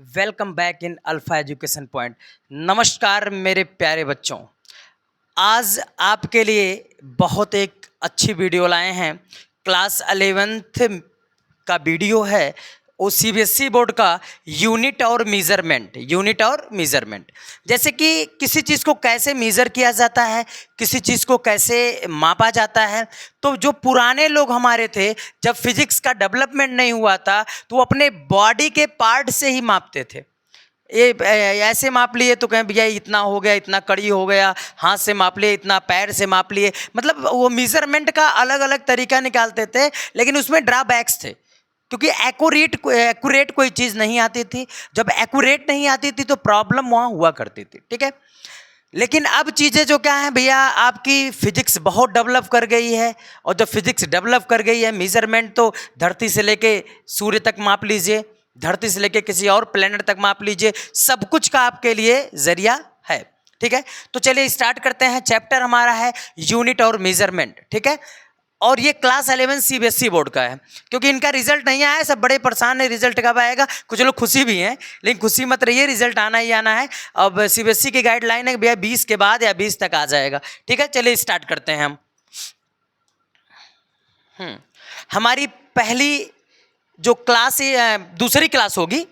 Welcome back in alpha education point. नमस्कार मेरे प्यारे बच्चों, आज आपके लिए बहुत एक अच्छी वीडियो लाए हैं। क्लास 11th का वीडियो है, वो सीबीएसई बोर्ड का यूनिट और मेज़रमेंट। जैसे कि किसी चीज़ को कैसे मेज़र किया जाता है, किसी चीज़ को कैसे मापा जाता है। तो जो पुराने लोग हमारे थे, जब फिजिक्स का डेवलपमेंट नहीं हुआ था, तो वो अपने बॉडी के पार्ट से ही मापते थे। ये ऐसे माप लिए तो कहें भैया इतना हो गया, इतना कड़ी हो गया, हाथ से माप लिए, इतना पैर से माप लिए, मतलब वो मेजरमेंट का अलग अलग तरीका निकालते थे। लेकिन उसमें ड्रॉबैक्स थे, क्योंकि एक्यूरेट कोई चीज़ नहीं आती थी। जब एक्यूरेट नहीं आती थी तो प्रॉब्लम वहाँ हुआ करती थी, ठीक है। लेकिन अब चीज़ें जो क्या है भैया, आपकी फिजिक्स बहुत डेवलप कर गई है। और जब फिजिक्स डेवलप कर गई है, मेजरमेंट तो धरती से लेके सूर्य तक माप लीजिए, धरती से लेके किसी और प्लेनेट तक माप लीजिए, सब कुछ का आपके लिए जरिया है, ठीक है। तो चलिए स्टार्ट करते हैं। चैप्टर हमारा है यूनिट और मेजरमेंट, ठीक है। और ये क्लास 11 सीबीएसई बोर्ड का है, क्योंकि इनका रिजल्ट नहीं आया है, सब बड़े परेशान है रिजल्ट कब आएगा। कुछ लोग खुशी भी हैं, लेकिन खुशी मत रहिए, रिजल्ट आना ही आना है। अब सीबीएसई की गाइडलाइन है भैया 20 के बाद या 20 तक आ जाएगा, ठीक है। चलिए स्टार्ट करते हैं हम। हमारी पहली जो क्लास दूसरी क्लास होगी,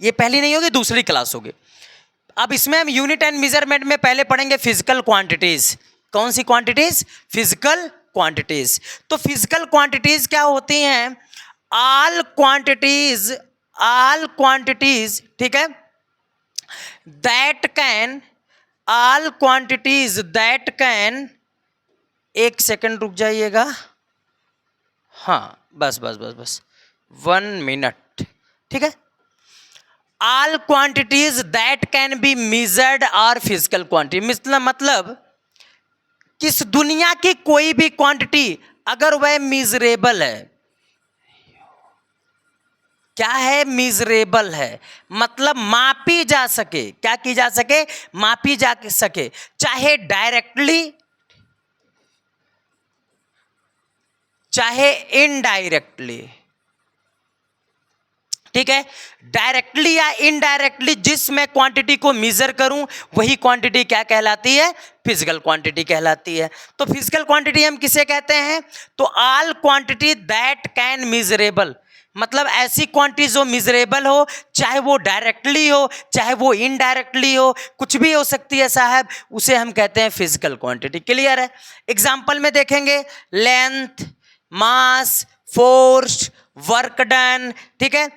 ये पहली नहीं होगी, दूसरी क्लास होगी। अब इसमें हम यूनिट एंड मेजरमेंट में पहले पढ़ेंगे फिजिकल क्वांटिटीज। कौन सी क्वांटिटीज? Physical quantities. तो फिजिकल क्वांटिटीज क्या होती हैं? ऑल क्वांटिटीज, ठीक है, ऑल क्वांटिटीज दैट कैन, एक सेकंड रुक जाइएगा, हाँ बस 1 मिनट, ठीक है। All quantities that can be measured are physical quantity, मतलब किस दुनिया की कोई भी क्वांटिटी अगर वह मेजरेबल है, क्या है? मेजरेबल है, मतलब मापी जा सके। क्या की जा सके? मापी जा सके, चाहे डायरेक्टली चाहे इनडायरेक्टली, ठीक है। डायरेक्टली या इनडायरेक्टली जिस मैं क्वांटिटी को मेजर करूं, वही क्वांटिटी क्या कहलाती है? फिजिकल क्वांटिटी कहलाती है। तो फिजिकल क्वांटिटी हम किसे कहते हैं? तो all quantity that can measurable, मतलब ऐसी क्वांटिटी जो मेजरेबल हो, चाहे वो डायरेक्टली हो, चाहे वो इनडायरेक्टली हो, कुछ भी हो सकती है साहब, उसे हम कहते हैं फिजिकल क्वांटिटी। क्लियर है? एग्जाम्पल में देखेंगे, लेंथ, मास, फोर्स, वर्क डन, ठीक है,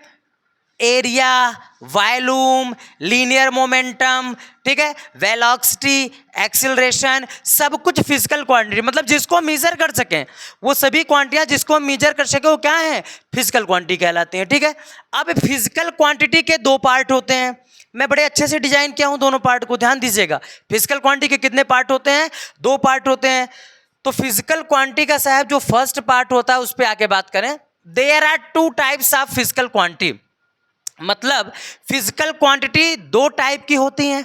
एरिया, वॉल्यूम, लीनियर मोमेंटम, ठीक है, वेलोसिटी, एक्सीलरेशन, सब कुछ फिजिकल क्वांटिटी, मतलब जिसको मेजर कर सकें, वो सभी क्वांटिटियां जिसको मेजर कर सके वो क्या है? फिजिकल क्वांटिटी कहलाती हैं, ठीक है। अब फिजिकल क्वांटिटी के दो पार्ट होते हैं, मैं बड़े अच्छे से डिजाइन किया हूं दोनों पार्ट को, ध्यान दीजिएगा। फिजिकल क्वांटिटी के कितने पार्ट होते हैं? 2 पार्ट होते हैं। तो फिजिकल क्वांटिटी का साहब जो फर्स्ट पार्ट होता है उस पर आके बात करें। There are 2 types of physical quantity, मतलब फिजिकल क्वांटिटी 2 टाइप की होती हैं।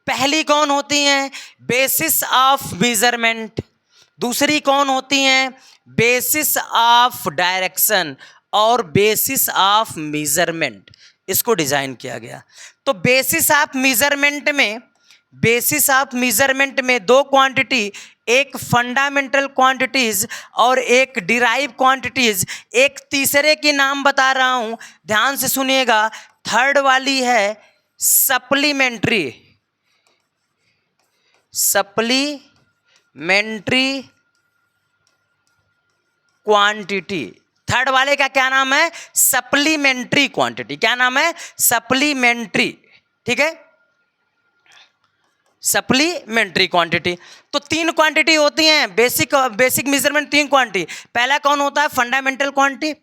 पहली कौन होती हैं? Basis of measurement. दूसरी कौन होती हैं? बेसिस ऑफ डायरेक्शन और बेसिस ऑफ मेजरमेंट, इसको डिजाइन किया गया। तो बेसिस ऑफ मेजरमेंट में 2 क्वांटिटी, एक फंडामेंटल क्वांटिटीज और एक डिराइव क्वांटिटीज। एक तीसरे की नाम बता रहा हूं, ध्यान से सुनिएगा। थर्ड वाली है सप्लीमेंट्री क्वांटिटी। थर्ड वाले का क्या नाम है? Supplementary quantity. क्या नाम है? सप्लीमेंट्री, ठीक है, सप्लीमेंट्री क्वांटिटी। तो 3 क्वांटिटी होती हैं बेसिक मेजरमेंट, 3 क्वांटिटी। पहला कौन होता है? Fundamental quantity.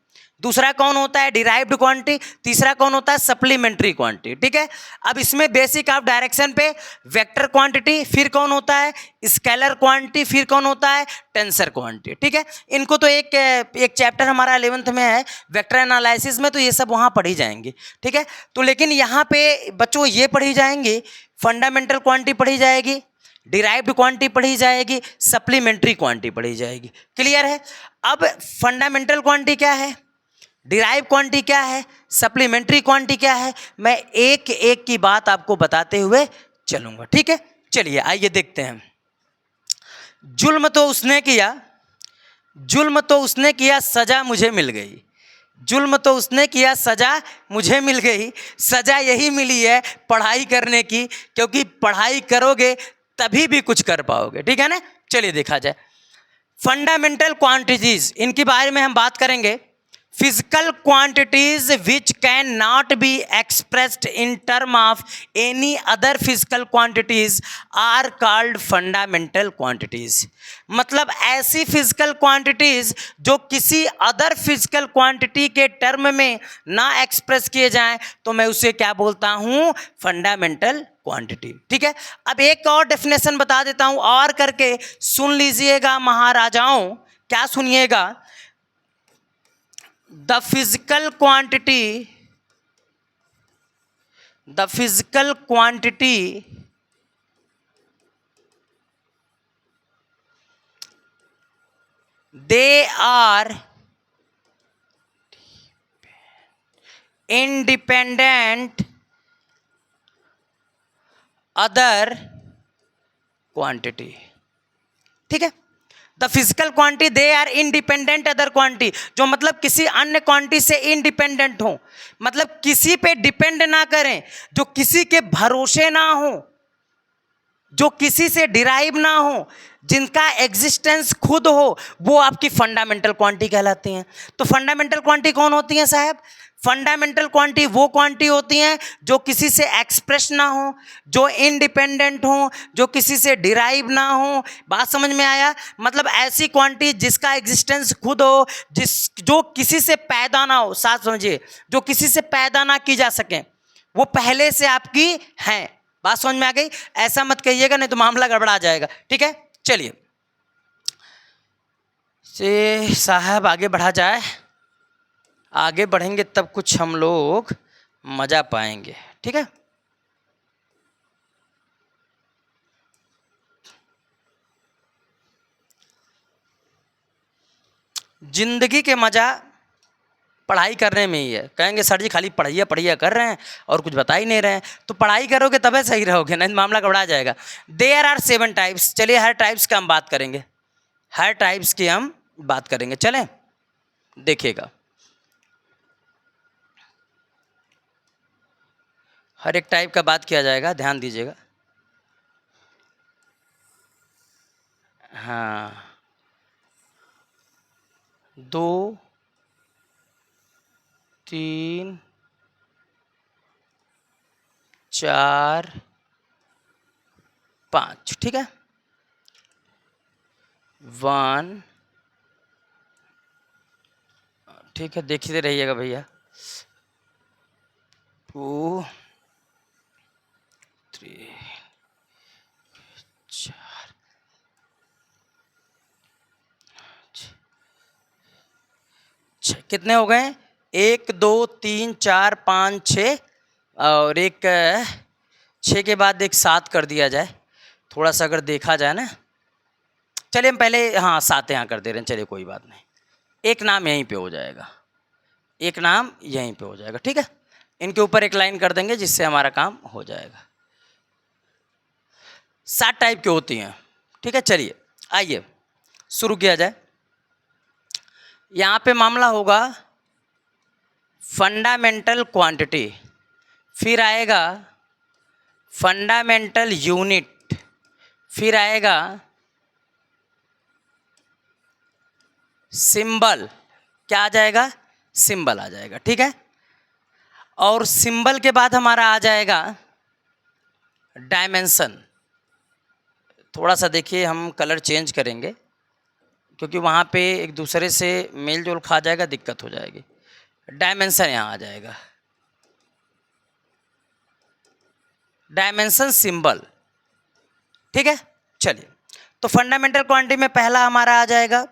दूसरा कौन होता है? Derived quantity. तीसरा कौन होता है? सप्लीमेंट्री क्वांटिटी, ठीक है। अब इसमें बेसिक ऑफ डायरेक्शन पे वेक्टर क्वांटिटी, फिर कौन होता है? स्केलर क्वांटिटी, फिर कौन होता है? टेंसर क्वांटिटी, ठीक है। इनको तो एक चैप्टर हमारा 11th में है वेक्टर एनालिसिस में, तो ये सब वहाँ पढ़ी जाएंगी, ठीक है। तो लेकिन यहाँ पे बच्चों ये पढ़ी जाएंगी, फंडामेंटल क्वांटिटी पढ़ी जाएगी, डिराइव्ड क्वांटिटी पढ़ी जाएगी, सप्लीमेंट्री क्वांटिटी पढ़ी जाएगी। क्लियर है? अब फंडामेंटल क्वांटिटी क्या है? डिराइव क्वांटिटी क्या है, सप्लीमेंट्री क्वांटिटी क्या है, मैं एक एक की बात आपको बताते हुए चलूंगा, ठीक है। चलिए आइए देखते हैं। जुल्म तो उसने किया, जुल्म तो उसने किया, सजा मुझे मिल गई। जुल्म तो उसने किया, सजा मुझे मिल गई। सजा यही मिली है पढ़ाई करने की, क्योंकि पढ़ाई करोगे तभी भी कुछ कर पाओगे, ठीक है ना। चलिए देखा जाए फंडामेंटल क्वांटिटीज, इनके बारे में हम बात करेंगे। Physical quantities which can not be expressed in term of any other physical quantities are called fundamental quantities. मतलब ऐसी फिजिकल क्वांटिटीज जो किसी अदर फिजिकल क्वांटिटी के टर्म में ना एक्सप्रेस किए जाएं, तो मैं उसे क्या बोलता हूं, फंडामेंटल क्वांटिटी, ठीक है। अब एक और डेफिनेशन बता देता हूं और करके सुन लीजिएगा महाराजाओं, क्या सुनिएगा। The physical quantity they are independent other quantity, ठीक है। The physical quantity they are independent other quantity, जो मतलब किसी अन्य क्वांटिटी से इंडिपेंडेंट हो, मतलब किसी पे डिपेंड ना करें, जो किसी के भरोसे ना हो, जो किसी से डिराइव ना हो, जिनका एग्जिस्टेंस खुद हो, वो आपकी फंडामेंटल क्वांटिटी कहलाती हैं। तो फंडामेंटल क्वांटिटी कौन होती हैं साहब? फंडामेंटल क्वांटिटी वो क्वांटिटी होती हैं जो किसी से एक्सप्रेस ना हो, जो इंडिपेंडेंट हो, जो किसी से डिराइव ना हो। बात समझ में आया? मतलब ऐसी क्वांटिटी जिसका एग्जिस्टेंस खुद हो, जो किसी से पैदा ना हो, साथ समझिए, जो किसी से पैदा ना की जा सके, वो पहले से आपकी हैं। बात समझ में आ गई? ऐसा मत कहिएगा नहीं तो मामला गड़बड़ा जाएगा, ठीक है। चलिए से साहब आगे बढ़ा जाए, आगे बढ़ेंगे तब कुछ हम लोग मजा पाएंगे, ठीक है। जिंदगी के मजा पढ़ाई करने में ही है। कहेंगे सर जी खाली पढ़िया पढ़िया कर रहे हैं और कुछ बता ही नहीं रहे हैं, तो पढ़ाई करोगे तबे सही रहोगे, नहीं मामला घबरा जाएगा। There are 7 types. चलिए हर टाइप्स का हम बात करेंगे, हर टाइप्स की हम बात करेंगे। चलें देखिएगा, हर एक टाइप का बात किया जाएगा, ध्यान दीजिएगा। हाँ, 2 3 4 5, ठीक है। 1, ठीक है, देखते रहिएगा भैया। 2 3 4 6, कितने हो गए? 1 2 3 4 5 6, और एक 6 के बाद एक 7 कर दिया जाए, थोड़ा सा अगर देखा जाए ना। चलिए हम पहले, हाँ 7 यहाँ कर दे रहे हैं, चलिए कोई बात नहीं, एक नाम यहीं पे हो जाएगा, एक नाम यहीं पे हो जाएगा, ठीक है। इनके ऊपर एक लाइन कर देंगे जिससे हमारा काम हो जाएगा। 7 टाइप की होती हैं, ठीक है। चलिए आइए शुरू किया जाए। यहाँ पे मामला होगा फंडामेंटल क्वांटिटी, फिर आएगा फंडामेंटल यूनिट, फिर आएगा सिंबल। क्या आ जाएगा? सिंबल आ जाएगा, ठीक है। और सिंबल के बाद हमारा आ जाएगा डायमेंशन। थोड़ा सा देखिए, हम कलर चेंज करेंगे क्योंकि वहाँ पे एक दूसरे से मेल जोल खा जाएगा, दिक्कत हो जाएगी। डायमेंशन यहाँ आ जाएगा, डायमेंशन सिंबल, ठीक है। चलिए तो फंडामेंटल क्वांटिटी में पहला हमारा आ जाएगा,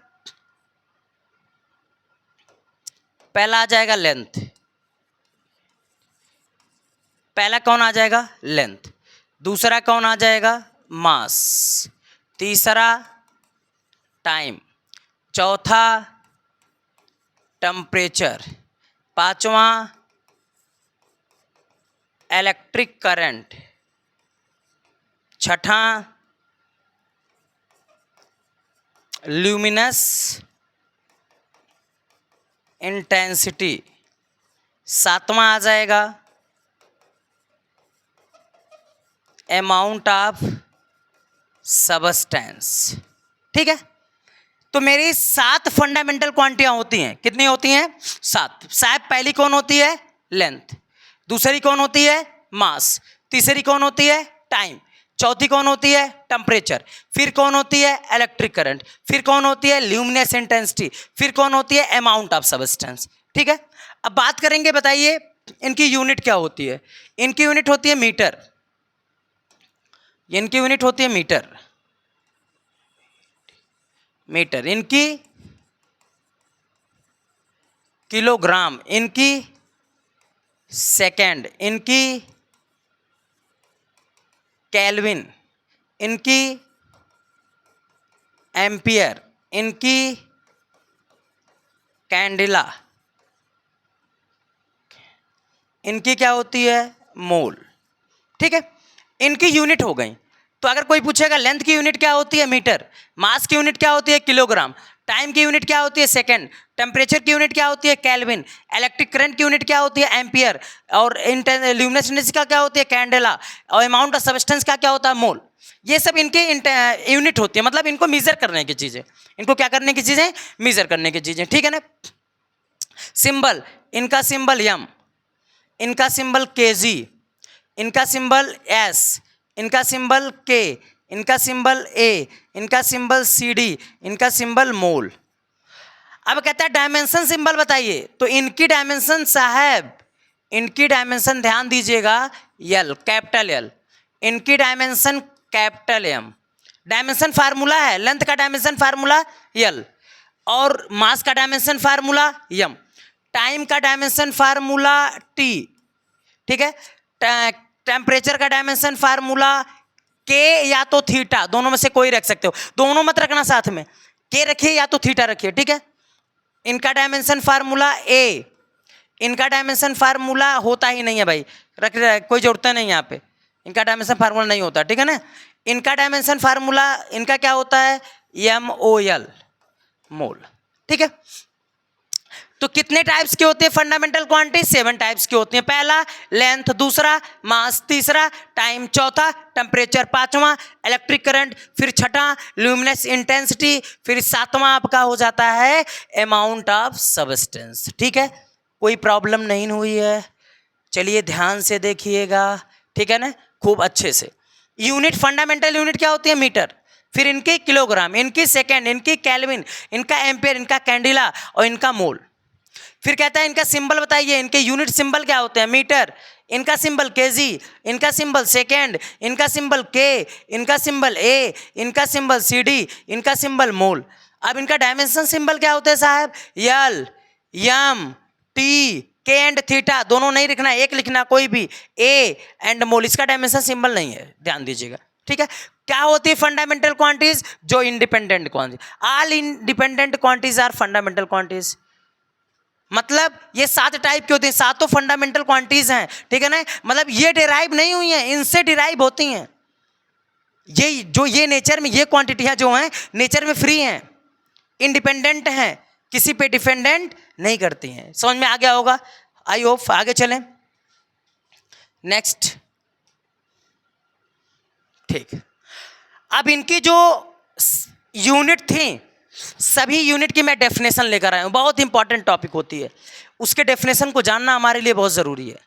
पहला आ जाएगा लेंथ। पहला कौन आ जाएगा? लेंथ। दूसरा कौन आ जाएगा? मास। तीसरा टाइम। चौथा टेम्परेचर। पांचवा इलेक्ट्रिक करंट, छठा ल्यूमिनस इंटेंसिटी, सातवां आ जाएगा अमाउंट ऑफ सबस्टेंस। ठीक है, तो मेरी 7 फंडामेंटल क्वांटिटियां होती हैं। कितनी होती हैं? 7। साहब पहली कौन होती है? लेंथ। दूसरी कौन होती है? मास। तीसरी कौन होती है? टाइम। चौथी कौन होती है? टेम्परेचर। फिर कौन होती है? Electric current. फिर कौन होती है? Luminous intensity. फिर कौन होती है? Amount of substance. ठीक है, अब बात करेंगे, बताइए इनकी यूनिट क्या होती है? इनकी यूनिट होती है मीटर। इनकी यूनिट होती है मीटर। मीटर। इनकी किलोग्राम। इनकी सेकेंड। इनकी केल्विन। इनकी एम्पियर। इनकी कैंडिला। इनकी क्या होती है? मोल। ठीक है, इनकी यूनिट हो गई। तो अगर कोई पूछेगा लेंथ की यूनिट क्या होती है? मीटर। मास की यूनिट क्या होती है? किलोग्राम। टाइम की यूनिट क्या होती है? सेकंड। टेम्परेचर की यूनिट क्या होती है? केल्विन। इलेक्ट्रिक करंट की यूनिट क्या होती है? एम्पियर। और ल्यूमिनस इंटेंसिटी का क्या होती है? कैंडेला। और अमाउंट ऑफ सबस्टेंस का क्या होता है? मोल। ये सब इनके यूनिट होती है, मतलब इनको मीजर करने की चीजें। इनको क्या करने की चीजें? मीजर करने की चीजें। ठीक है ना। सिंबल, इनका सिंबल यम, इनका सिंबल केजी, इनका सिंबल एस, इनका सिंबल के, इनका सिंबल ए, इनका सिंबल सीडी, इनका सिंबल मोल। अब कहता है डायमेंशन सिंबल बताइए, तो इनकी डायमेंशन साहब, इनकी डायमेंशन ध्यान दीजिएगा, यल, कैपिटल यल। इनकी dimension capital M. Dimension formula है, लेंथ का डायमेंशन फार्मूला यल, और मास का डायमेंशन फार्मूला यम, टाइम का डायमेंशन फार्मूला टी। ठीक है, टेम्परेचर का डायमेंशन फार्मूला के या तो थीटा, दोनों में से कोई रख सकते हो, दोनों मत रखना साथ में, के रखिए या तो थीटा रखिए। ठीक है, इनका डायमेंशन फार्मूला ए, इनका डायमेंशन फार्मूला होता ही नहीं है भाई, रख कोई जरूरत नहीं यहाँ पे, इनका डायमेंशन फार्मूला नहीं होता। ठीक है ना, इनका डायमेंशन फार्मूला इनका क्या होता है? एम ओ एल, मोल। ठीक है, तो कितने टाइप्स के होते हैं फंडामेंटल क्वांटिटी? 7 टाइप्स की होती हैं। पहला लेंथ, दूसरा मास, तीसरा टाइम, चौथा टेम्परेचर, पांचवा इलेक्ट्रिक करंट, फिर छठा ल्यूमिनस इंटेंसिटी, फिर सातवां आपका हो जाता है अमाउंट ऑफ सबस्टेंस। ठीक है, कोई प्रॉब्लम नहीं हुई है? चलिए ध्यान से देखिएगा। ठीक है ना, खूब अच्छे से। यूनिट, फंडामेंटल यूनिट क्या होती है? मीटर। फिर इनके किलोग्राम, इनकी सेकेंड, इनकी केल्विन, इनका एम्पियर, इनका कैंडिला और इनका मोल। फिर कहता है इनका सिंबल बताइए, इनके यूनिट सिंबल क्या होते हैं? मीटर। इनका सिंबल केजी, इनका सिंबल सेकेंड, इनका सिंबल के, इनका सिंबल ए, इनका सिंबल सीडी, इनका सिंबल मोल। अब इनका डायमेंशन सिंबल क्या होते हैं साहब? यल, यम, टी, के एंड थीटा, दोनों नहीं लिखना, एक लिखना कोई भी, ए एंड मोल। इसका डायमेंशन सिंबल नहीं है, ध्यान दीजिएगा। ठीक है, क्या होती है फंडामेंटल क्वांटिटीज? जो independent quantities, all independent quantities are fundamental quantities. मतलब ये 7 टाइप की होती हैं, सातों फंडामेंटल क्वांटिटीज हैं। ठीक है ना, मतलब ये डिराइव नहीं हुई हैं, इनसे डिराइव होती हैं। ये जो ये नेचर में ये क्वांटिटियां जो हैं नेचर में फ्री हैं, इंडिपेंडेंट हैं, किसी पे डिपेंडेंट नहीं करती हैं। समझ में आ गया होगा, आई होप। आगे चलें, नेक्स्ट। ठीक, अब इनकी जो यूनिट थी, सभी यूनिट की मैं डेफिनेशन लेकर आया हूं, बहुत इंपॉर्टेंट टॉपिक होती है, उसके डेफिनेशन को जानना हमारे लिए बहुत ज़रूरी है।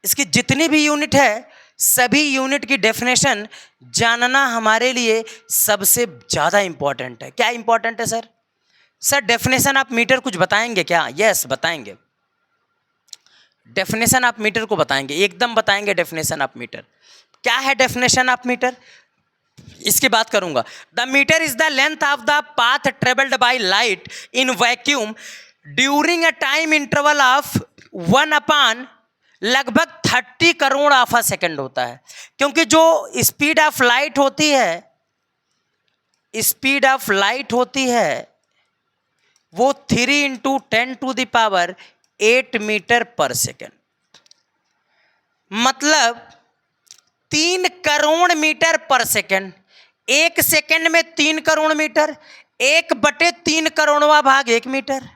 इसकी जितनी भी यूनिट है, सभी यूनिट की डेफिनेशन जानना हमारे लिए सबसे ज़्यादा इंपॉर्टेंट है। क्या इंपॉर्टेंट है sir? Sir definition of metre कुछ बताएंगे क्या? यस बताएंगे, डेफिनेशन ऑफ मीटर को बताएंगे, एकदम बताएंगे डेफिनेशन ऑफ मीटर। क्या है डेफिनेशन ऑफ मीटर, इसकी बात करूंगा। The metre is the length of the path travelled by light in vacuum during a time interval of 1 लगभग 30 करोड़ ऑफ अ सेकेंड होता है। क्योंकि जो स्पीड ऑफ लाइट होती है, स्पीड ऑफ लाइट होती है वो 3 × 10⁻⁸ 8 मीटर पर सेकेंड, मतलब 3 करोड़ मीटर पर सेकेंड। 1 सेकेंड में 3 करोड़ मीटर, 1/3 करोड़वा भाग 1 मीटर।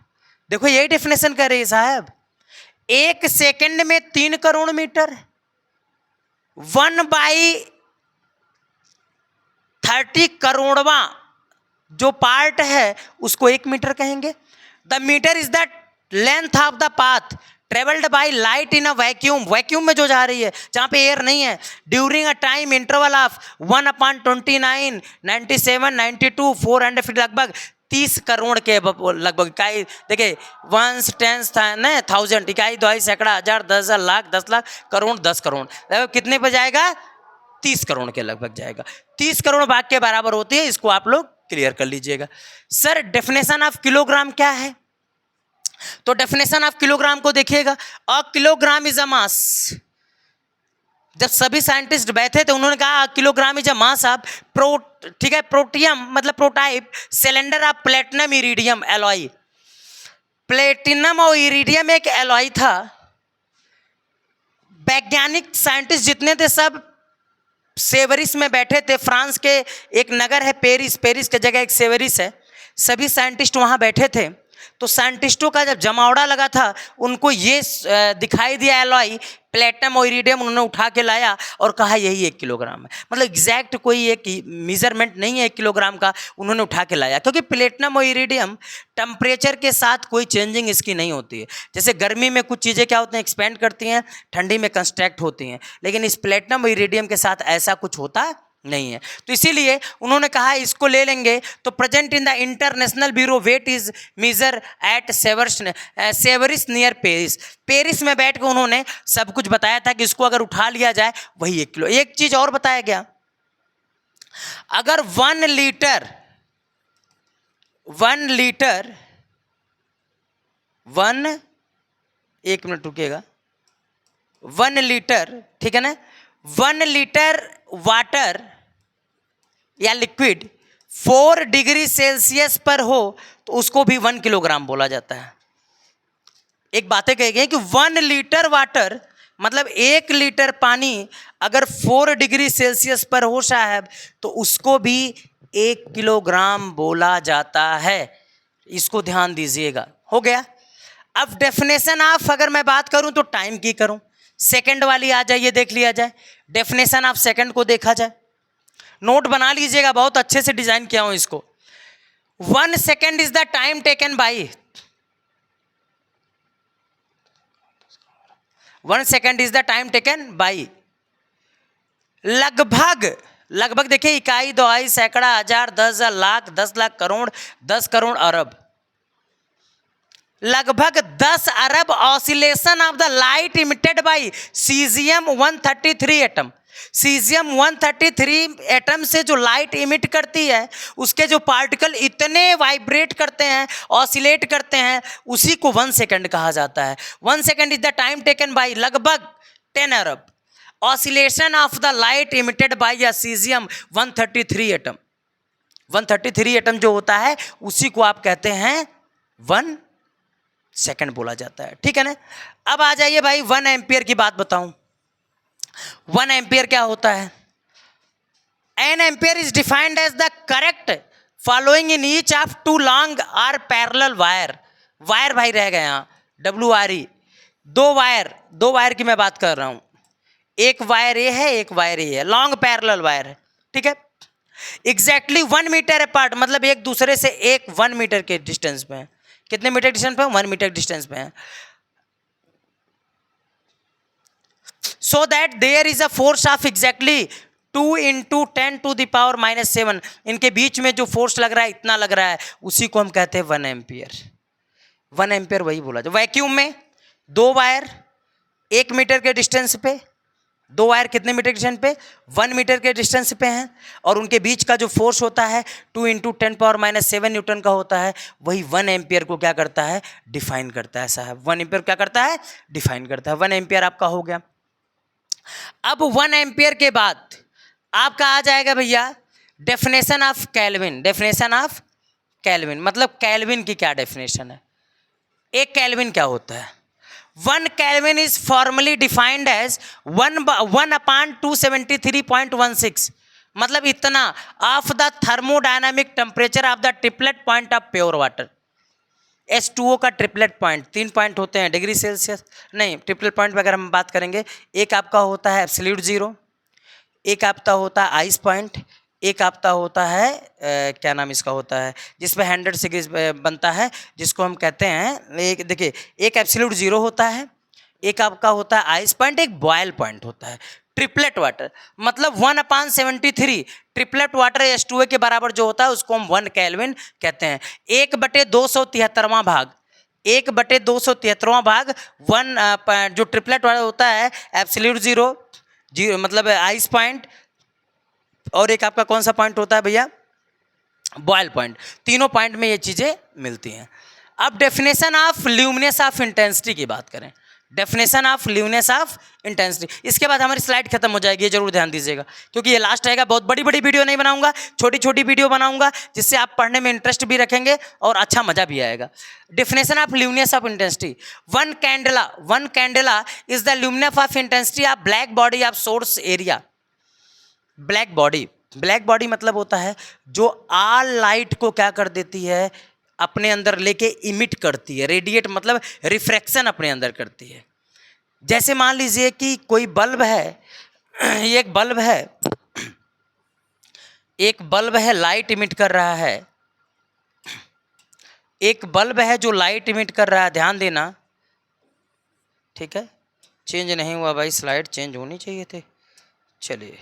देखो यही डेफिनेशन कर रही है साहब, 1 सेकेंड में 3 करोड़ मीटर, 1/30 करोड़वा जो पार्ट है उसको 1 मीटर कहेंगे। The metre is the length of the path travelled by light in a vacuum, vacuum में जो जा रही है जहां पे एयर नहीं है, during a time interval of 1/29, 97, 92, 400 लगभग 30 करोड़ के लगभग। इकाई देखिए, 1 10 1000, इकाई दवाई सैकड़ा हजार 10,000 लाख 10 लाख करोड़ 10 करोड़, लगभग कितने पर जाएगा? 30 करोड़ के लगभग जाएगा। 30 करोड़ भाग के बराबर होती है, इसको आप लोग क्लियर कर लीजिएगा। सर डेफिनेशन ऑफ किलोग्राम क्या है? तो डेफिनेशन ऑफ किलोग्राम को देखिएगा, अ किलोग्राम इज अ मास। जब सभी साइंटिस्ट बैठे थे उन्होंने कहा kilogram is a mass of ठीक है, प्रोटियम मतलब prototype cylinder of platinum iridium alloy. Platinum और इरिडियम एक एलॉय था। वैज्ञानिक साइंटिस्ट जितने थे सब सेवरिस में बैठे थे। फ्रांस के एक नगर है पेरिस, पेरिस की जगह एक सेवरिस है। सभी साइंटिस्ट वहाँ बैठे थे। तो साइंटिस्टों का जब जमावड़ा लगा था, उनको ये दिखाई दिया एलॉय प्लेटिनम और इरिडियम, उन्होंने उठा के लाया और कहा यही 1 किलोग्राम है। मतलब एग्जैक्ट कोई एक मेजरमेंट नहीं है 1 किलोग्राम का, उन्होंने उठा के लाया। क्योंकि प्लेटिनम और इरिडियम टेम्परेचर के साथ कोई चेंजिंग इसकी नहीं होती है। जैसे गर्मी में कुछ चीज़ें क्या होती हैं, एक्सपेंड करती हैं, ठंडी में कंस्ट्रैक्ट होती हैं, लेकिन इस प्लेटिनम और इरिडियम के साथ ऐसा कुछ होता नहीं है। तो इसीलिए उन्होंने कहा इसको ले लेंगे। तो present in the international bureau weight is measure at Sevres near Paris. Paris में बैठ के उन्होंने सब कुछ बताया था कि इसको अगर उठा लिया जाए वही 1 किलो। एक चीज और बताया गया, अगर 1 लीटर 1 मिनट रुकिएगा, 1 लीटर, ठीक है ना, 1 लीटर वाटर या लिक्विड 4 डिग्री सेल्सियस पर हो तो उसको भी 1 किलोग्राम बोला जाता है। एक बातें कही गई कि 1 लीटर वाटर मतलब 1 लीटर पानी अगर 4 डिग्री सेल्सियस पर हो साहब तो उसको भी 1 किलोग्राम बोला जाता है। इसको ध्यान दीजिएगा। हो गया। अब डेफिनेशन ऑफ अगर मैं बात करूं तो टाइम की करूं, सेकंड वाली आ जाइए, देख लिया जाए। डेफिनेशन ऑफ सेकंड को देखा जाए, नोट बना लीजिएगा, बहुत अच्छे से डिजाइन किया हूं इसको। 1 second is the time taken by 1 second is the time taken by लगभग देखिए, इकाई दवाई सैकड़ा हजार 10,000 लाख 10 लाख करोड़ 10 करोड़ अरब, लगभग 10 अरब oscillation of the light emitted by caesium 133 atom. Caesium 133 atom से जो लाइट इमिट करती है, उसके जो पार्टिकल इतने वाइब्रेट करते हैं, ऑसिलेट करते हैं, उसी को 1 सेकेंड कहा जाता है। 1 second is the time taken by लगभग 10 अरब oscillation of the light emitted by caesium 133 atom. 133 atom जो होता है उसी को आप कहते हैं 1 सेकेंड बोला जाता है, ठीक है ना। अब आ जाइए भाई 1 एम्पियर की बात बताऊं। 1 एम्पियर क्या होता है? An ampere is defined as the correct following in each of 2 long or parallel wire. Wire भाई रह गए यहाँ, WRE, 2 वायर की मैं बात कर रहा हूं। एक वायर ए है, एक वायर ए है, लॉन्ग पैरेलल वायर है, ठीक है। एग्जैक्टली 1 मीटर अपार्ट, मतलब एक दूसरे से 1 मीटर के डिस्टेंस पे है। कितने मीटर डिस्टेंस पे? 1 मीटर डिस्टेंस पे है। So that there is a force of exactly 2 × 10⁻⁻7। इनके बीच में जो फोर्स लग रहा है, इतना लग रहा है, उसी को हम कहते हैं 1 एम्पियर। 1 एम्पियर वही बोला जाए। वैक्यूम में 2 वायर 1 मीटर के डिस्टेंस पे, 2 वायर कितने मीटर डिस्टेंस पे? 1 मीटर के डिस्टेंस पे हैं, और उनके बीच का जो फोर्स होता है 2 × 10⁻⁷ न्यूटन का होता है। वही 1 एम्पियर को क्या करता है? डिफाइन करता है साहब। 1 एम्पियर क्या करता है? डिफाइन करता है। 1 एम्पियर आपका हो गया। अब 1 एम्पियर के बाद आपका आ जाएगा भैया definition of kelvin. Definition of kelvin मतलब केल्विन की क्या डेफिनेशन है? एक केल्विन क्या होता है? 1 Kelvin is formally defined as 1/273.16, मतलब इतना of the thermodynamic temperature of the triplet point of pure water. H2O का ट्रिपलेट पॉइंट 3 पॉइंट होते हैं, डिग्री सेल्सियस नहीं, ट्रिपलेट पॉइंट वगैरह हम बात करेंगे। एक आपका होता है एब्सोल्यूट जीरो, एक आपका होता है आइस पॉइंट, एक आपका होता है क्या नाम इसका होता है जिसमें 100 डिग्री बनता है, जिसको हम कहते हैं, एक देखिए, एक एब्सोल्यूट जीरो होता है, एक आपका होता है आइस पॉइंट, एक बॉयल पॉइंट होता है। ट्रिपलेट वाटर मतलब 1/73 ट्रिपलेट वाटर H2O के बराबर जो होता है उसको हम 1 केल्विन कहते हैं। 1/273वां भाग, 1/273वां भाग 1 जो ट्रिपलेट वाटर होता है एब्सोल्यूट जीरो मतलब आइस पॉइंट, और एक आपका कौन सा पॉइंट होता है भैया, बॉयल पॉइंट। तीनों पॉइंट में ये चीज़ें मिलती हैं। अब definition of luminous of intensity की बात करें, definition of luminous of intensity. इसके बाद हमारी स्लाइड खत्म हो जाएगी, ये जरूर ध्यान दीजिएगा, क्योंकि ये लास्ट रहेगा। बहुत बड़ी बड़ी वीडियो नहीं बनाऊंगा, छोटी छोटी वीडियो बनाऊंगा, जिससे आप पढ़ने में इंटरेस्ट भी रखेंगे और अच्छा मजा भी आएगा। Definition of luminous of intensity, one candela is the luminous of intensity of black body of source area. Black body मतलब होता है जो ऑल लाइट को क्या कर देती है, अपने अंदर लेके इमिट करती है, रेडिएट मतलब रिफ्रैक्शन अपने अंदर करती है। जैसे मान लीजिए कि कोई बल्ब है, ये एक बल्ब है लाइट इमिट कर रहा है, एक बल्ब है जो लाइट इमिट कर रहा है, ध्यान देना, ठीक है। चेंज नहीं हुआ भाई, स्लाइड चेंज होनी चाहिए थे। चलिए,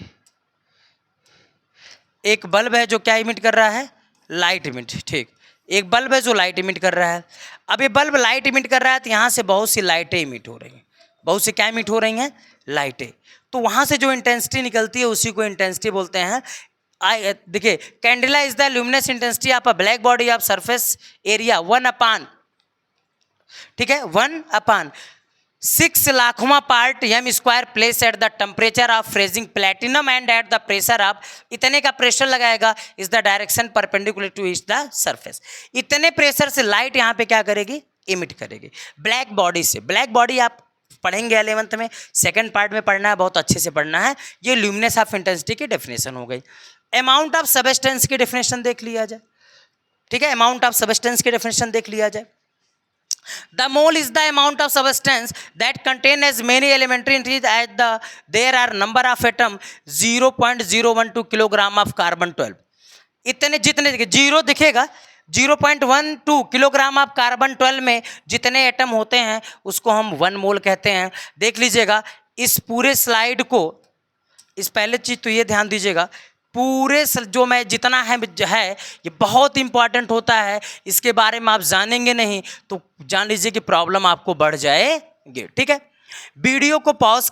एक बल्ब है जो क्या इमिट कर रहा है, लाइट इमिट, ठीक। एक बल्ब है जो लाइट इमिट कर रहा है। अब ये बल्ब लाइट इमिट कर रहा है तो यहाँ से बहुत सी लाइटें इमिट हो रही हैं, बहुत सी क्या इमिट हो रही हैं, लाइटें। तो वहाँ से जो इंटेंसिटी निकलती है उसी को इंटेंसिटी बोलते हैं। देखिए, candela is the luminous intensity of a black body of surface area 1/, ठीक है, 1/6 लाखवां part m² place at the temperature of freezing platinum and at the pressure of, इतने का प्रेशर लगाएगा, is the direction perpendicular to each the surface. इतने pressure से light यहाँ पे क्या करेगी, इमिट करेगी ब्लैक बॉडी से। ब्लैक बॉडी आप पढ़ेंगे 11th में, सेकंड पार्ट में पढ़ना है, बहुत अच्छे से पढ़ना है। ये ल्यूमिनेस ऑफ इंटेंसिटी की डेफिनेशन हो गई। अमाउंट ऑफ सबस्टेंस की डेफिनेशन देख लिया जाए, ठीक है, अमाउंट ऑफ सबस्टेंस की डेफिनेशन देख लिया जाए। The mole is the amount of substance that contain as many elementary entities as there are number of atom 0.012 kilogram of carbon 12। इतने जितने जीरो दिखेगा, 0.12 किलोग्राम ऑफ कार्बन 12 में जितने एटम होते हैं उसको हम 1 मोल कहते हैं। देख लीजिएगा इस पूरे स्लाइड को, इस पहले चीज़ तो ये ध्यान दीजिएगा, पूरे जो मैं जितना है ये बहुत इंपॉर्टेंट होता है। इसके बारे में आप जानेंगे नहीं तो जान लीजिए कि प्रॉब्लम आपको बढ़ जाएगी, ठीक है। वीडियो को पॉज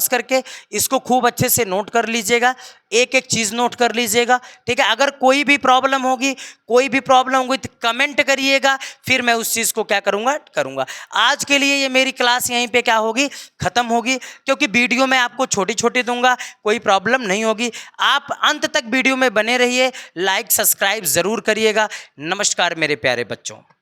करके इसको खूब अच्छे से नोट कर लीजिएगा, एक एक चीज़ नोट कर लीजिएगा, ठीक है। अगर कोई भी प्रॉब्लम होगी तो कमेंट करिएगा, फिर मैं उस चीज़ को क्या करूँगा। आज के लिए ये मेरी क्लास यहीं पे क्या होगी, ख़त्म होगी, क्योंकि वीडियो में आपको छोटी छोटी दूंगा, कोई प्रॉब्लम नहीं होगी। आप अंत तक वीडियो में बने रहिए, लाइक सब्सक्राइब ज़रूर करिएगा। नमस्कार मेरे प्यारे बच्चों।